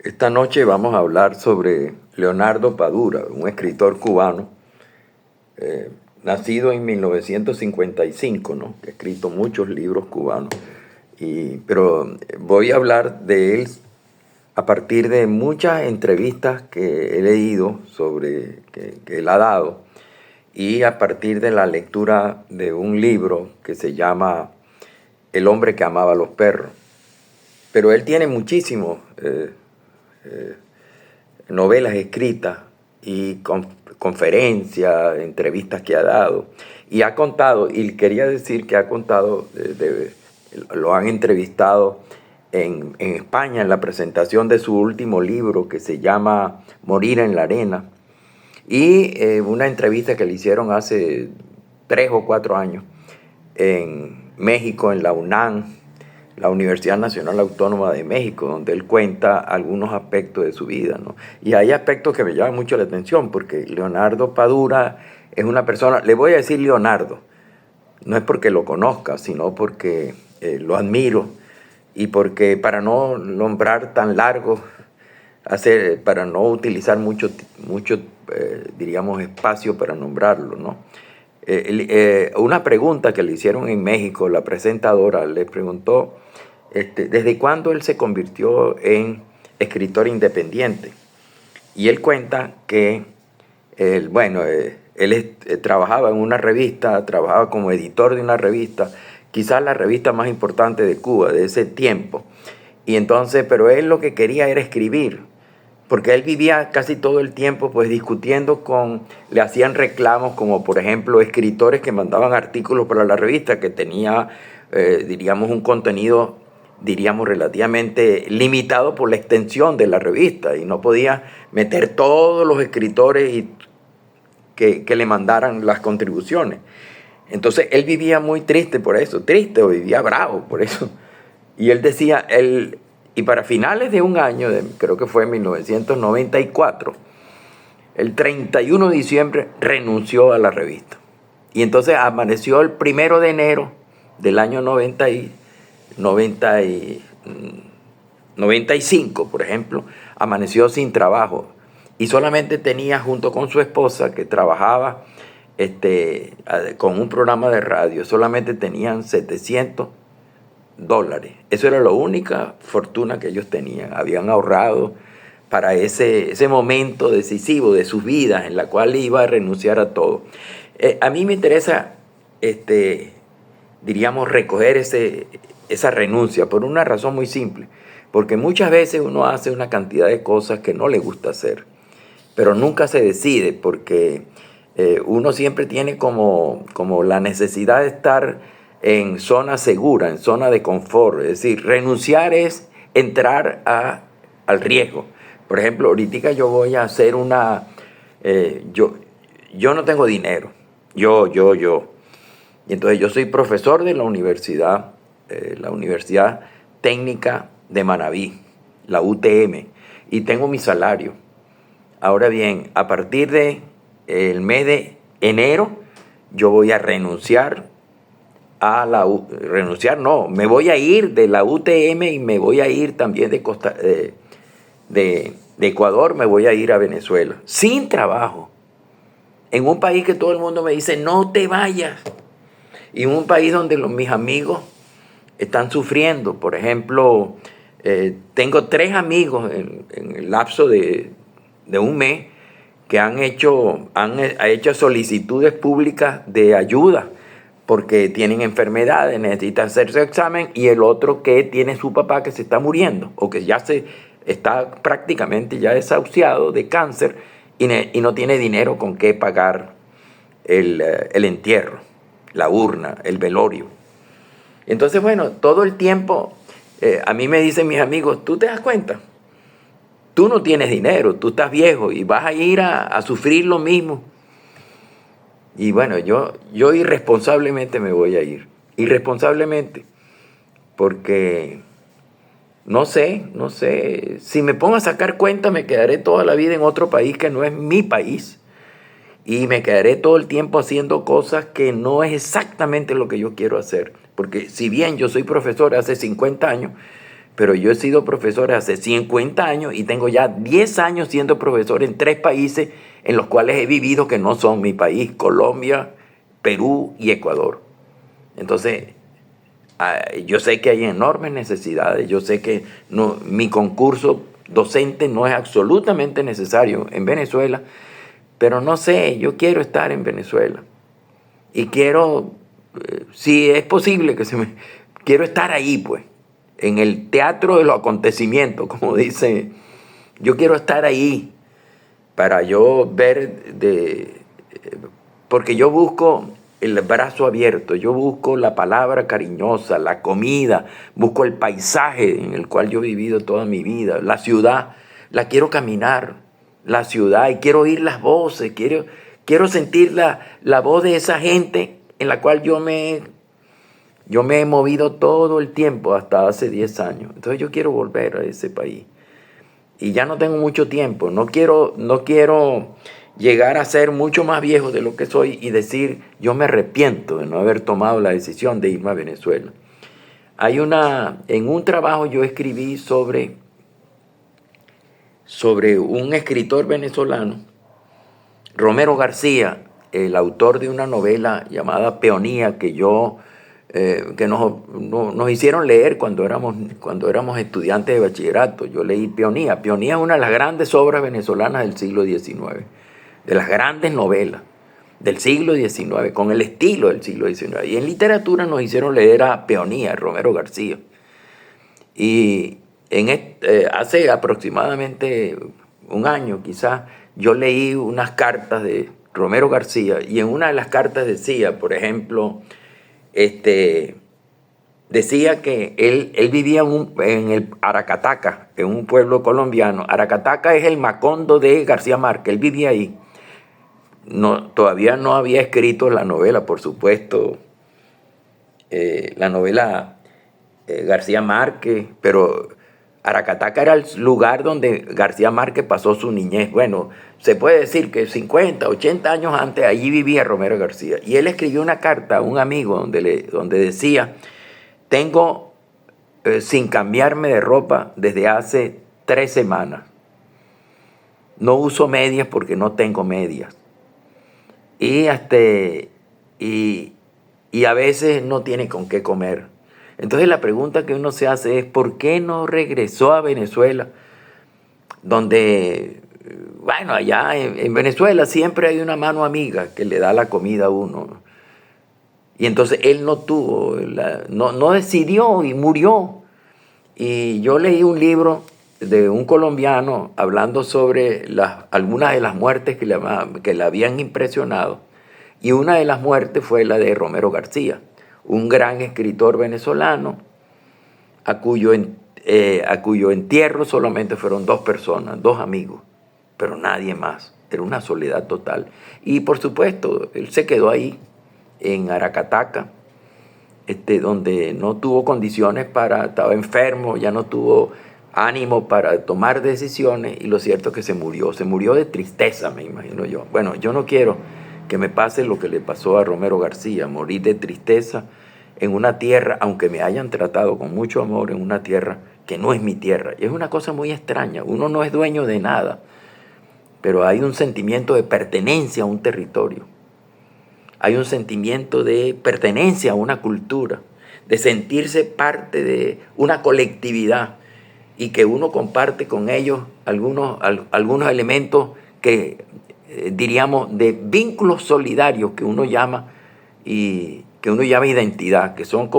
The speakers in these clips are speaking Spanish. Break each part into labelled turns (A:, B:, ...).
A: Esta noche vamos a hablar sobre Leonardo Padura, un escritor cubano, nacido en 1955, ¿no? Que ha escrito muchos libros cubanos. Pero voy a hablar de él a partir de muchas entrevistas que he leído que él ha dado y a partir de la lectura de un libro que se llama El hombre que amaba a los perros. Pero él tiene muchísimos novelas escritas y conferencias, entrevistas que ha dado. Y ha contado, y quería decir que ha contado, lo han entrevistado en España en la presentación de su último libro que se llama Morir en la arena. Y una entrevista que le hicieron hace 3 o 4 años en México, en la UNAM, la Universidad Nacional Autónoma de México, donde él cuenta algunos aspectos de su vida, ¿no? Y hay aspectos que me llaman mucho la atención, porque Leonardo Padura es una persona, le voy a decir Leonardo, no es porque lo conozca, sino porque lo admiro y porque para no nombrar tan largo, para no utilizar mucho diríamos, espacio para nombrarlo, ¿no? Una pregunta que le hicieron en México, la presentadora le preguntó desde cuándo él se convirtió en escritor independiente. Y él cuenta que él trabajaba en una revista, trabajaba como editor de una revista, quizás la revista más importante de Cuba de ese tiempo. Y entonces, pero él lo que quería era escribir, porque él vivía casi todo el tiempo pues discutiendo le hacían reclamos como por ejemplo escritores que mandaban artículos para la revista que tenía, diríamos, un contenido, diríamos, relativamente limitado por la extensión de la revista y no podía meter todos los escritores que le mandaran las contribuciones. Entonces él vivía muy triste por eso, triste o vivía bravo por eso. Y él decía, y para finales de un año, creo que fue en 1994, el 31 de diciembre renunció a la revista. Y entonces amaneció el 1 de enero del año 95, por ejemplo, amaneció sin trabajo. Y solamente tenía junto con su esposa, que trabajaba con un programa de radio, solamente tenían $700. Eso era la única fortuna que ellos tenían. Habían ahorrado para ese momento decisivo de sus vidas en la cual iba a renunciar a todo. A mí me interesa, diríamos, recoger esa renuncia por una razón muy simple. Porque muchas veces uno hace una cantidad de cosas que no le gusta hacer, pero nunca se decide porque uno siempre tiene como la necesidad de estar en zona segura, en zona de confort. Es decir, renunciar es entrar al riesgo. Por ejemplo, ahorita yo voy a hacer yo no tengo dinero. Yo. Y entonces yo soy profesor de la Universidad Técnica de Manabí, la UTM, y tengo mi salario. Ahora bien, a partir del mes de enero, yo voy a renunciar me voy a ir de la UTM y me voy a ir también de Ecuador, me voy a ir a Venezuela, sin trabajo, en un país que todo el mundo me dice, no te vayas, y en un país donde mis amigos están sufriendo. Por ejemplo, tengo 3 amigos en el lapso de un mes que han hecho solicitudes públicas de ayuda porque tienen enfermedades, necesitan hacerse examen, y el otro que tiene su papá que se está muriendo o que ya está prácticamente ya desahuciado de cáncer y no tiene dinero con qué pagar el entierro, la urna, el velorio. Entonces, bueno, todo el tiempo a mí me dicen mis amigos, ¿tú te das cuenta? Tú no tienes dinero, tú estás viejo y vas a ir a sufrir lo mismo. Y bueno, yo irresponsablemente me voy a ir. Irresponsablemente. Porque no sé, si me pongo a sacar cuenta me quedaré toda la vida en otro país que no es mi país. Y me quedaré todo el tiempo haciendo cosas que no es exactamente lo que yo quiero hacer. Porque si bien yo soy profesor hace 50 años, pero yo he sido profesor hace 50 años y tengo ya 10 años siendo profesor en 3 países en los cuales he vivido que no son mi país: Colombia, Perú y Ecuador. Entonces, yo sé que hay enormes necesidades, yo sé que no, mi concurso docente no es absolutamente necesario en Venezuela, pero no sé, yo quiero estar en Venezuela y quiero, si es posible, quiero estar ahí, pues, en el teatro de los acontecimientos, como dice. Yo quiero estar ahí para yo ver porque yo busco el brazo abierto, yo busco la palabra cariñosa, la comida, busco el paisaje en el cual yo he vivido toda mi vida, la ciudad, la quiero caminar, la ciudad, y quiero oír las voces, quiero sentir la voz de esa gente en la cual yo me he movido todo el tiempo hasta hace 10 años. Entonces yo quiero volver a ese país. Y ya no tengo mucho tiempo. No quiero llegar a ser mucho más viejo de lo que soy y decir, yo me arrepiento de no haber tomado la decisión de irme a Venezuela. En un trabajo yo escribí sobre un escritor venezolano, Romero García, el autor de una novela llamada Peonía, que nos hicieron leer cuando éramos estudiantes de bachillerato. Yo leí Peonía. Peonía es una de las grandes obras venezolanas del siglo XIX, de las grandes novelas del siglo XIX, con el estilo del siglo XIX. Y en literatura nos hicieron leer a Peonía, Romero García. Y hace aproximadamente un año quizás, yo leí unas cartas de Romero García, y en una de las cartas decía, por ejemplo, decía que él vivía en el Aracataca, en un pueblo colombiano. Aracataca es el Macondo de García Márquez, él vivía ahí. No, todavía no había escrito la novela, por supuesto, la novela García Márquez, pero Aracataca era el lugar donde García Márquez pasó su niñez. Bueno, se puede decir que 50, 80 años antes allí vivía Romero García. Y él escribió una carta a un amigo donde decía: tengo sin cambiarme de ropa desde hace 3 semanas. No uso medias porque no tengo medias. Y a veces no tiene con qué comer. Entonces la pregunta que uno se hace es, ¿por qué no regresó a Venezuela? Donde, bueno, allá en Venezuela siempre hay una mano amiga que le da la comida a uno. Y entonces él no tuvo, no decidió y murió. Y yo leí un libro de un colombiano hablando sobre algunas de las muertes que le habían impresionado. Y una de las muertes fue la de Romero García, un gran escritor venezolano a cuyo entierro solamente fueron 2 personas, 2 amigos, pero nadie más. Era una soledad total. Y por supuesto, él se quedó ahí, en Aracataca, donde no tuvo condiciones estaba enfermo, ya no tuvo ánimo para tomar decisiones, y lo cierto es que se murió de tristeza, me imagino yo. Bueno, yo no quiero que me pase lo que le pasó a Romero García, morir de tristeza en una tierra, aunque me hayan tratado con mucho amor, en una tierra que no es mi tierra. Y es una cosa muy extraña, uno no es dueño de nada, pero hay un sentimiento de pertenencia a un territorio. Hay un sentimiento de pertenencia a una cultura, de sentirse parte de una colectividad y que uno comparte con ellos algunos elementos que diríamos de vínculos solidarios que uno llama identidad, que son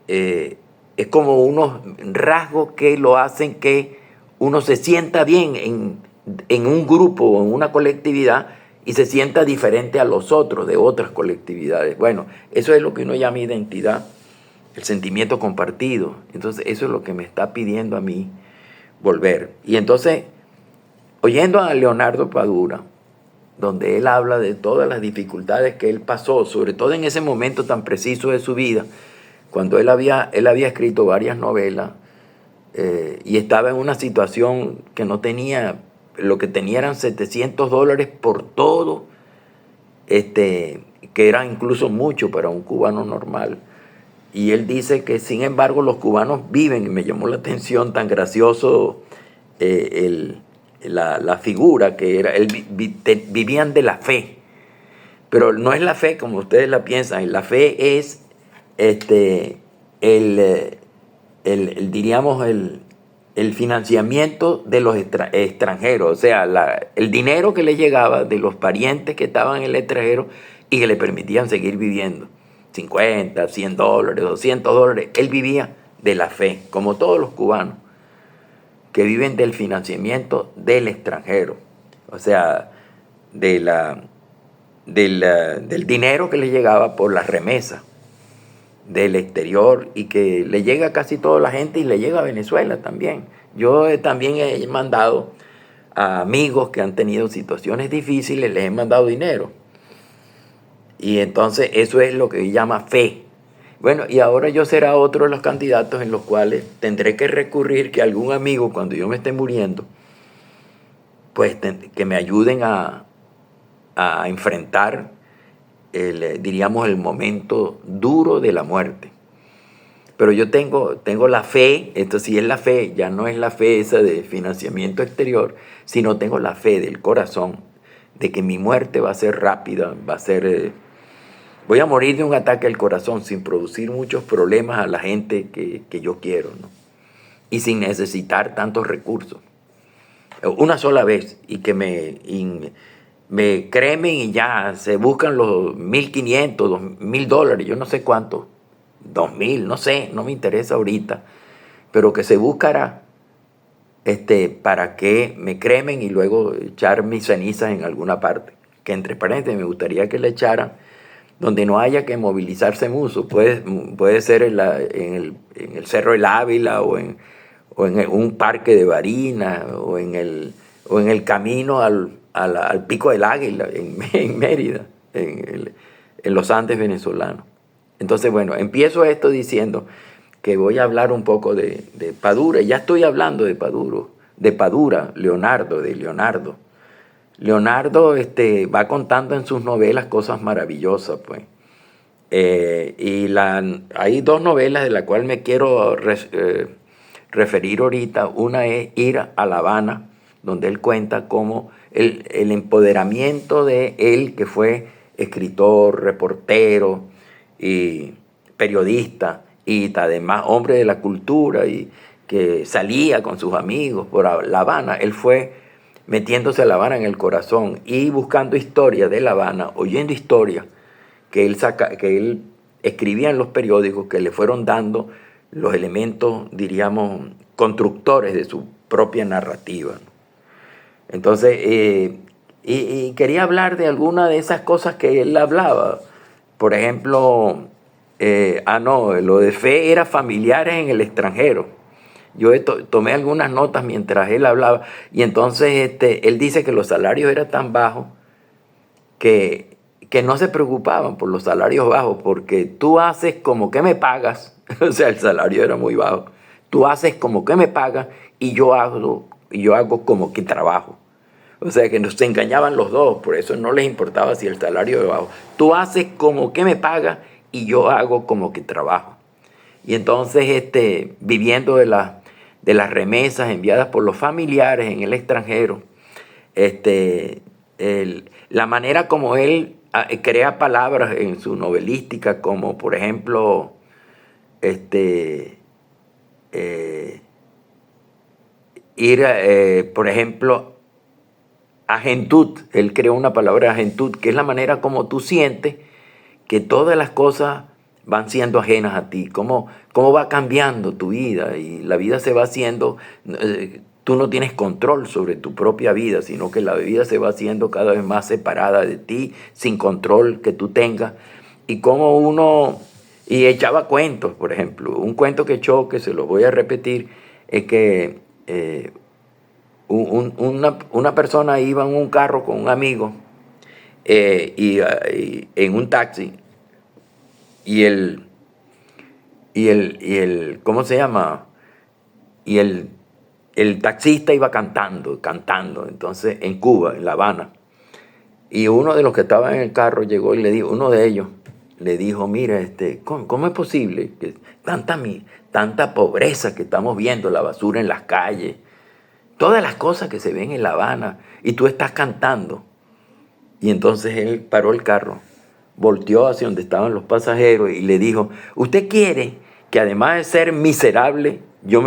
A: es como unos rasgos que lo hacen que uno se sienta bien en un grupo o en una colectividad y se sienta diferente a los otros de otras colectividades. Bueno, eso es lo que uno llama identidad, el sentimiento compartido. Entonces, eso es lo que me está pidiendo a mí volver. Y entonces, oyendo a Leonardo Padura, donde él habla de todas las dificultades que él pasó, sobre todo en ese momento tan preciso de su vida, cuando él había escrito varias novelas y estaba en una situación que no tenía, lo que tenía eran $700 por todo, que era incluso mucho para un cubano normal. Y él dice que sin embargo los cubanos viven, y me llamó la atención tan gracioso la figura que era, vivían de la fe, pero no es la fe como ustedes la piensan, la fe es el, eh, diríamos, el financiamiento de los extranjeros, o sea, el dinero que le llegaba de los parientes que estaban en el extranjero y que le permitían seguir viviendo. 50, $100, $200, él vivía de la fe, como todos los cubanos que viven del financiamiento del extranjero, o sea, del dinero que le llegaba por las remesas del exterior y que le llega a casi toda la gente y le llega a Venezuela también. Yo también he mandado a amigos que han tenido situaciones difíciles, les he mandado dinero. Y entonces eso es lo que llama fe. Bueno, y ahora yo será otro de los candidatos en los cuales tendré que recurrir que algún amigo, cuando yo me esté muriendo, pues que me ayuden a enfrentar diríamos, el momento duro de la muerte. Pero yo tengo la fe, esto sí es la fe, ya no es la fe esa de financiamiento exterior, sino tengo la fe del corazón de que mi muerte va a ser rápida, va a ser... voy a morir de un ataque al corazón sin producir muchos problemas a la gente que yo quiero, ¿no? Y sin necesitar tantos recursos. Una sola vez y que me cremen y ya se buscan los 1,500, $2,000, yo no sé cuánto, 2,000, no sé, no me interesa ahorita, pero que se buscará para que me cremen y luego echar mis cenizas en alguna parte. Que entre paréntesis me gustaría que le echaran donde no haya que movilizarse mucho. Puede ser en el Cerro del Ávila o en un parque de Barinas o en el camino al Pico del Águila en Mérida, en los Andes venezolanos. Entonces, bueno, empiezo esto diciendo que voy a hablar un poco de Padura. Ya estoy hablando de Padura, Leonardo, de Leonardo. Leonardo va contando en sus novelas cosas maravillosas, pues. Hay dos novelas de las cuales me quiero referir ahorita. Una es Ir a La Habana, donde él cuenta cómo el empoderamiento de él, que fue escritor, reportero y periodista, y además hombre de la cultura, y que salía con sus amigos por La Habana, él fue metiéndose a La Habana en el corazón y buscando historias de La Habana, oyendo historias que él escribía en los periódicos, que le fueron dando los elementos, diríamos, constructores de su propia narrativa, ¿no? Entonces, y quería hablar de alguna de esas cosas que él hablaba. Por ejemplo, lo de fe era familiares en el extranjero. Yo tomé algunas notas mientras él hablaba y entonces él dice que los salarios eran tan bajos que no se preocupaban por los salarios bajos, porque tú haces como que me pagas, o sea, el salario era muy bajo, tú haces como que me pagas y yo hago como que trabajo. O sea, que nos engañaban los dos, por eso no les importaba si el salario era bajo. Tú haces como que me pagas y yo hago como que trabajo. Y entonces, viviendo de las remesas enviadas por los familiares en el extranjero, la manera como él crea palabras en su novelística, como por ejemplo, por ejemplo, agentud. Él creó una palabra agentud, que es la manera como tú sientes que todas las cosas van siendo ajenas a ti, cómo va cambiando tu vida y la vida se va haciendo, tú no tienes control sobre tu propia vida, sino que la vida se va haciendo cada vez más separada de ti, sin control que tú tengas, y y echaba cuentos, por ejemplo, un cuento que echó, que se lo voy a repetir, es que una persona iba en un carro con un amigo y en un taxi, ¿cómo se llama? Y el taxista iba cantando, entonces en La Habana. Y uno de los que estaba en el carro llegó y le dijo, uno de ellos, le dijo, mira, ¿cómo es posible que tanta pobreza que estamos viendo, la basura en las calles, todas las cosas que se ven en La Habana, y tú estás cantando? Y entonces él paró el carro, volteó hacia donde estaban los pasajeros y le dijo, ¿usted quiere que además de ser miserable, yo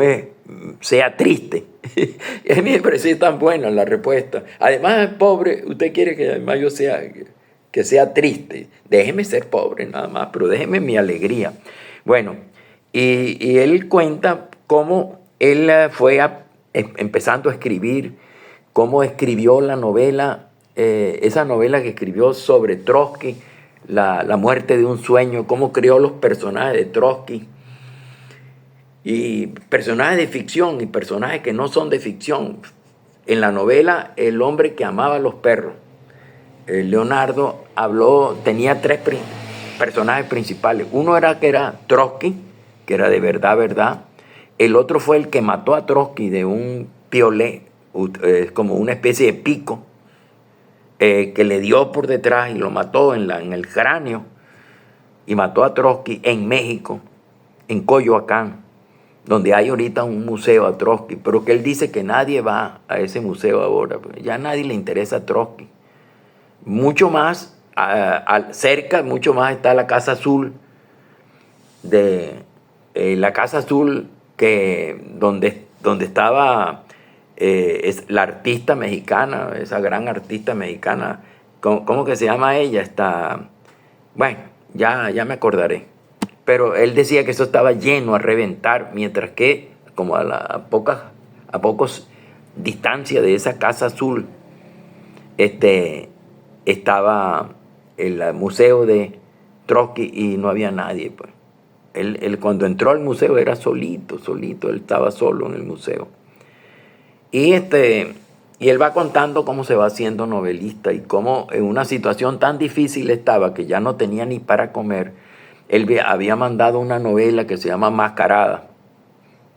A: sea triste? Y a mí me pareció tan buena la respuesta. Además de pobre, ¿usted quiere que además yo que sea triste? Déjeme ser pobre nada más, pero déjeme mi alegría. Bueno, y él cuenta cómo él empezando a escribir, cómo escribió la novela, esa novela que escribió sobre Trotsky, la muerte de un sueño, cómo creó los personajes de Trotsky, y personajes de ficción y personajes que no son de ficción. En la novela, El hombre que amaba a los perros, Leonardo tenía tres personajes principales. Uno que era Trotsky, que era de verdad, verdad. El otro fue el que mató a Trotsky de un piolet, como una especie de pico, que le dio por detrás y lo mató en el cráneo, y mató a Trotsky en México, en Coyoacán, donde hay ahorita un museo a Trotsky, pero que él dice que nadie va a ese museo ahora, ya a nadie le interesa a Trotsky. Mucho más cerca, mucho más está la Casa Azul, la Casa Azul donde estaba es la artista mexicana, esa gran artista mexicana. ¿Cómo que se llama ella? Bueno, ya me acordaré. Pero él decía que eso estaba lleno a reventar, mientras que como a pocos distancia de esa Casa Azul estaba el museo de Trotsky y no había nadie, pues. Él cuando entró al museo era solito, él estaba solo en el museo. Y él va contando cómo se va haciendo novelista y cómo en una situación tan difícil estaba que ya no tenía ni para comer. Él había mandado una novela que se llama Mascarada,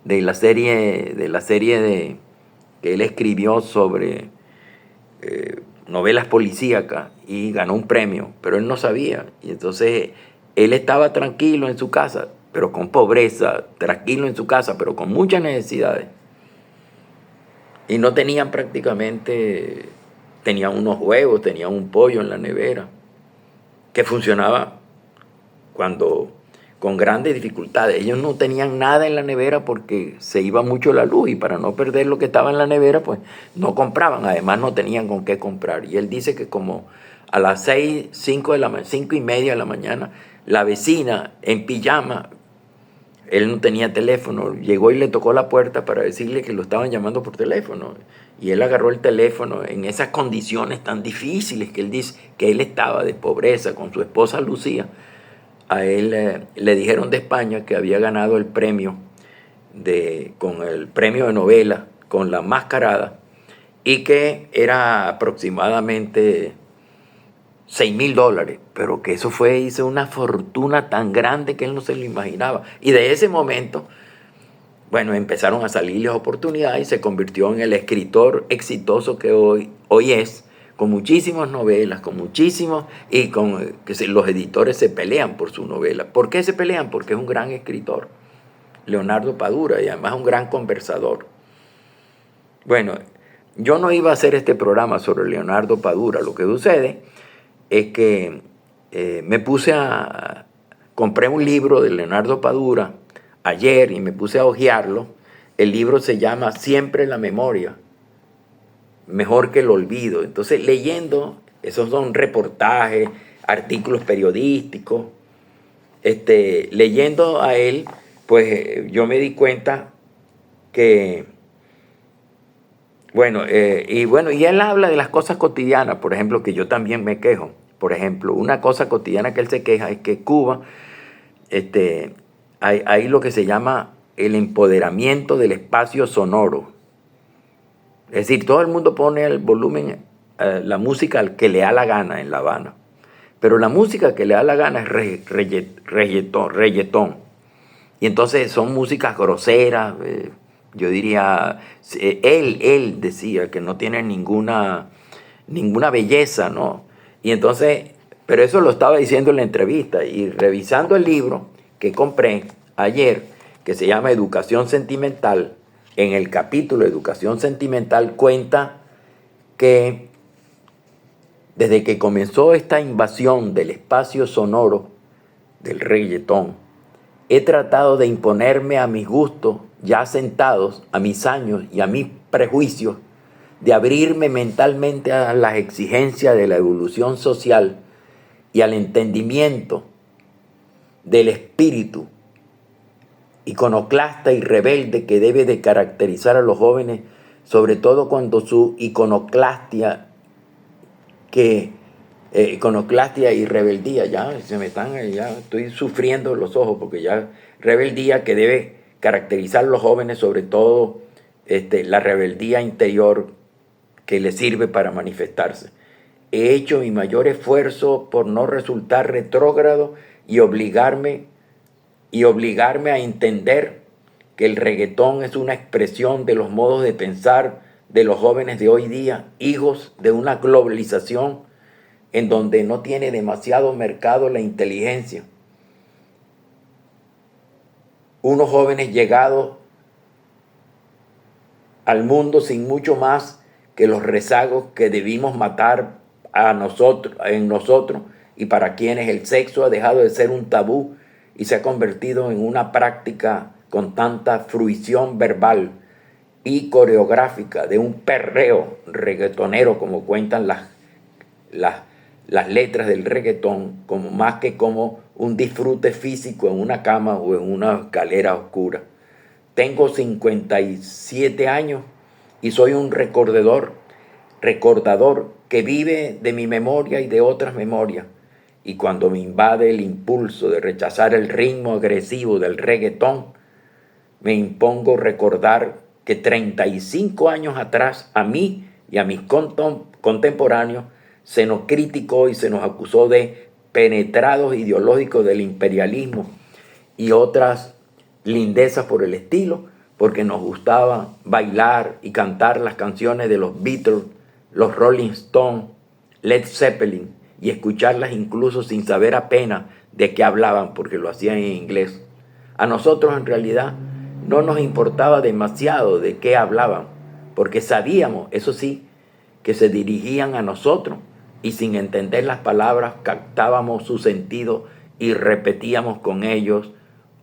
A: de la serie que él escribió sobre novelas policíacas, y ganó un premio, pero él no sabía. Y entonces él estaba tranquilo en su casa, pero con pobreza, tranquilo en su casa, pero con muchas necesidades. Y no tenían prácticamente, tenían unos huevos, tenían un pollo en la nevera, que funcionaba con grandes dificultades. Ellos no tenían nada en la nevera porque se iba mucho la luz, y para no perder lo que estaba en la nevera, pues no compraban. Además no tenían con qué comprar. Y él dice que como a las 5:30 de la mañana, la vecina en pijama, él no tenía teléfono, llegó y le tocó la puerta para decirle que lo estaban llamando por teléfono. Y él agarró el teléfono en esas condiciones tan difíciles que él dice que él estaba, de pobreza, con su esposa Lucía. A él le dijeron de España que había ganado el premio con el premio de novela, con La Mascarada, y que era aproximadamente $6,000, pero que hizo una fortuna tan grande que él no se lo imaginaba. Y de ese momento, bueno, empezaron a salirle oportunidades y se convirtió en el escritor exitoso que hoy es, con muchísimas novelas, y que los editores se pelean por su novela. ¿Por qué se pelean? Porque es un gran escritor, Leonardo Padura, y además un gran conversador. Bueno, yo no iba a hacer este programa sobre Leonardo Padura. Lo que sucede es que compré un libro de Leonardo Padura ayer y me puse a hojearlo. El libro se llama Siempre la memoria, mejor que el olvido. Entonces, leyendo, esos son reportajes, artículos periodísticos, leyendo a él, pues yo me di cuenta que, y él habla de las cosas cotidianas, por ejemplo, que yo también me quejo. Por ejemplo, una cosa cotidiana que él se queja es que Cuba, hay lo que se llama el empoderamiento del espacio sonoro. Es decir, todo el mundo pone el volumen, la música al que le da la gana en La Habana. Pero la música que le da la gana es reggaetón. Y entonces son músicas groseras. Yo diría, él decía que no tiene ninguna belleza, ¿no? Y entonces Pero eso lo estaba diciendo en la entrevista, y revisando el libro que compré ayer, que se llama Educación Sentimental, en el capítulo Educación Sentimental cuenta que desde que comenzó esta invasión del espacio sonoro del reggaetón, he tratado de imponerme a mis gustos ya sentados, a mis años y a mis prejuicios, de abrirme mentalmente a las exigencias de la evolución social y al entendimiento del espíritu iconoclasta y rebelde que debe de caracterizar a los jóvenes, sobre todo cuando su iconoclastia y rebeldía, ya se me están, ya estoy sufriendo los ojos, porque ya rebeldía que debe caracterizar a los jóvenes, sobre todo la rebeldía interior que les sirve para manifestarse. He hecho mi mayor esfuerzo por no resultar retrógrado y obligarme a entender que el reggaetón es una expresión de los modos de pensar de los jóvenes de hoy día, hijos de una globalización en donde no tiene demasiado mercado la inteligencia. Unos jóvenes llegados al mundo sin mucho más que los rezagos que debimos matar en nosotros, y para quienes el sexo ha dejado de ser un tabú y se ha convertido en una práctica con tanta fruición verbal y coreográfica de un perreo reggaetonero, como cuentan las letras del reggaetón, como más que como un disfrute físico en una cama o en una escalera oscura. Tengo 57 años y soy un recordador que vive de mi memoria y de otras memorias. Y cuando me invade el impulso de rechazar el ritmo agresivo del reggaetón, me impongo recordar que 35 años atrás a mí y a mis contemporáneos se nos criticó y se nos acusó de penetrados ideológicos del imperialismo y otras lindezas por el estilo, porque nos gustaba bailar y cantar las canciones de los Beatles, los Rolling Stones, Led Zeppelin, y escucharlas incluso sin saber apenas de qué hablaban, porque lo hacían en inglés. A nosotros en realidad no nos importaba demasiado de qué hablaban, porque sabíamos, eso sí, que se dirigían a nosotros, y sin entender las palabras captábamos su sentido y repetíamos con ellos: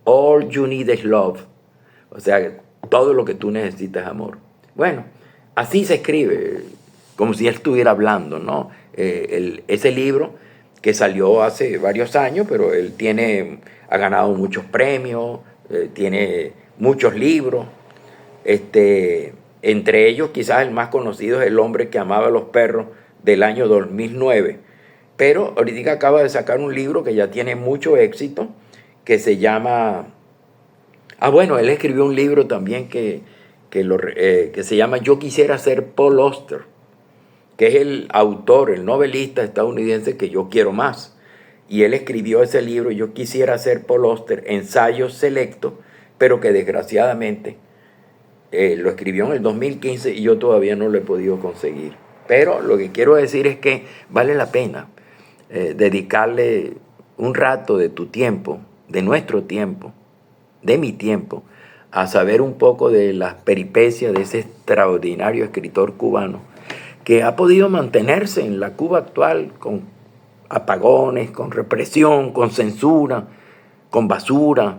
A: all you need is love. O sea, todo lo que tú necesitas es amor. Bueno, así se escribe, como si él estuviera hablando, ¿no? Ese libro que salió hace varios años, pero él ha ganado muchos premios, tiene muchos libros. Entre ellos, quizás el más conocido es El hombre que amaba a los perros, del año 2009. Pero ahorita acaba de sacar un libro que ya tiene mucho éxito, que se llama... bueno, él escribió un libro también que se llama Yo quisiera ser Paul Auster, que es el autor, el novelista estadounidense que yo quiero más. Y él escribió ese libro, Yo quisiera ser Paul Auster, ensayos selectos, pero que desgraciadamente lo escribió en el 2015 y yo todavía no lo he podido conseguir. Pero lo que quiero decir es que vale la pena dedicarle un rato de tu tiempo, de nuestro tiempo, de mi tiempo, a saber un poco de las peripecias de ese extraordinario escritor cubano que ha podido mantenerse en la Cuba actual con apagones, con represión, con censura, con basura,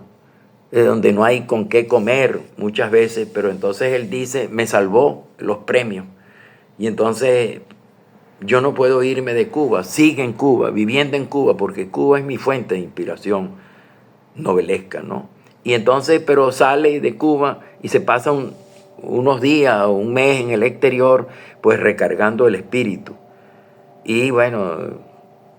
A: donde no hay con qué comer muchas veces, pero entonces él dice: me salvó los premios. Y entonces yo no puedo irme de Cuba, sigue en Cuba, viviendo en Cuba, porque Cuba es mi fuente de inspiración novelesca, ¿no? Y entonces, pero sale de Cuba y se pasa unos días o un mes en el exterior, pues recargando el espíritu. Y bueno,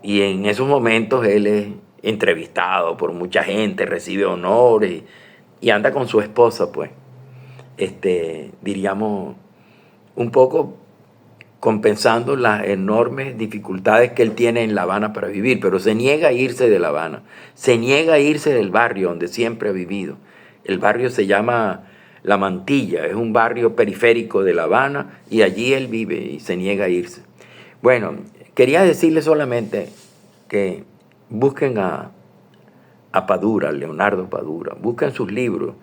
A: y en esos momentos él es entrevistado por mucha gente, recibe honores y anda con su esposa, pues, diríamos, un poco compensando las enormes dificultades que él tiene en La Habana para vivir, pero se niega a irse de La Habana, se niega a irse del barrio donde siempre ha vivido. El barrio se llama La Mantilla, es un barrio periférico de La Habana y allí él vive y se niega a irse. Bueno, quería decirle solamente que busquen a Padura, Leonardo Padura, busquen sus libros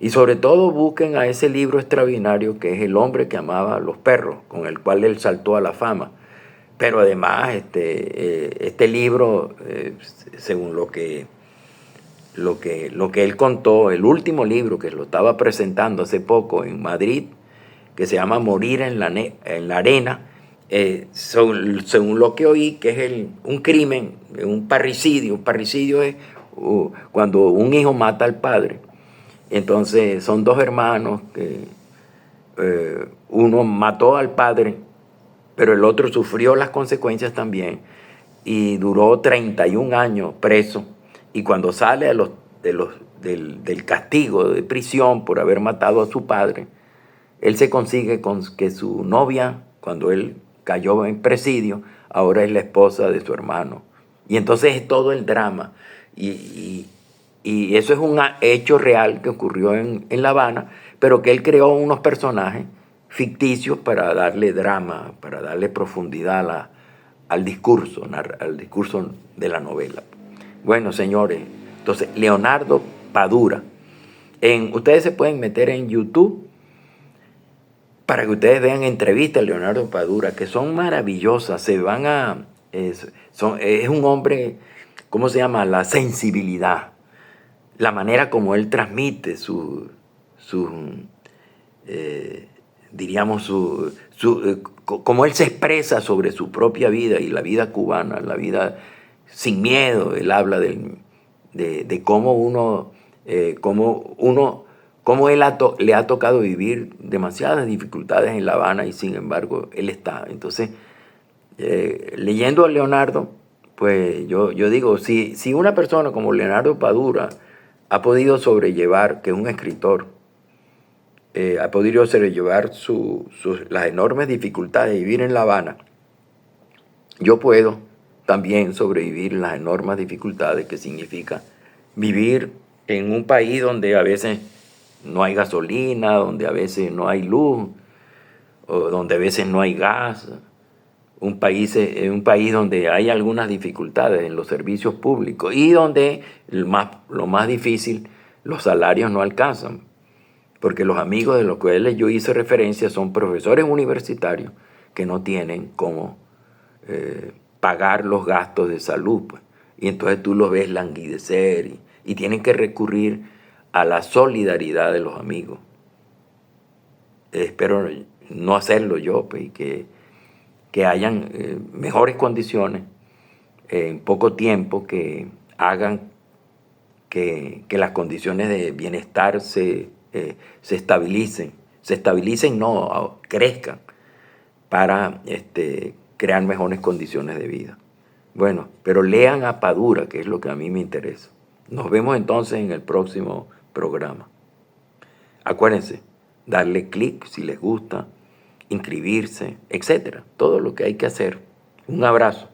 A: y sobre todo busquen a ese libro extraordinario que es El hombre que amaba a los perros, con el cual él saltó a la fama. Pero además este libro, según lo que él contó, el último libro que lo estaba presentando hace poco en Madrid, que se llama Morir en la arena, según lo que oí, que es un crimen, un parricidio. Un parricidio es cuando un hijo mata al padre. Entonces son dos hermanos que uno mató al padre, pero el otro sufrió las consecuencias también y duró 31 años preso. Y cuando sale del castigo de prisión por haber matado a su padre, él se consigue con que su novia, cuando él cayó en presidio, ahora es la esposa de su hermano. Y entonces es todo el drama. Y eso es un hecho real que ocurrió en La Habana, pero que él creó unos personajes ficticios para darle drama, para darle profundidad al discurso de la novela. Bueno, señores, entonces Leonardo Padura. Ustedes se pueden meter en YouTube para que ustedes vean entrevistas a Leonardo Padura, que son maravillosas. Es un hombre, ¿cómo se llama? La sensibilidad, la manera como él transmite como él se expresa sobre su propia vida y la vida cubana, la vida sin miedo. Él habla de cómo le ha tocado vivir demasiadas dificultades en La Habana y sin embargo él está. Entonces, leyendo a Leonardo, pues yo digo, si una persona como Leonardo Padura ha podido sobrellevar, que es un escritor, ha podido sobrellevar las enormes dificultades de vivir en La Habana, yo puedo también sobrevivir las enormes dificultades que significa vivir en un país donde a veces no hay gasolina, donde a veces no hay luz, o donde a veces no hay gas. Un país donde hay algunas dificultades en los servicios públicos y donde lo más difícil, los salarios no alcanzan. Porque los amigos de los cuales yo hice referencia son profesores universitarios que no tienen cómo pagar los gastos de salud, pues. Y entonces tú los ves languidecer y tienen que recurrir a la solidaridad de los amigos. Espero no hacerlo yo, pues, y que hayan mejores condiciones en poco tiempo que hagan que las condiciones de bienestar se estabilicen, no, crezcan para crear mejores condiciones de vida. Bueno, pero lean a Padura, que es lo que a mí me interesa. Nos vemos entonces en el próximo programa. Acuérdense, darle clic si les gusta, inscribirse, etcétera. Todo lo que hay que hacer. Un abrazo.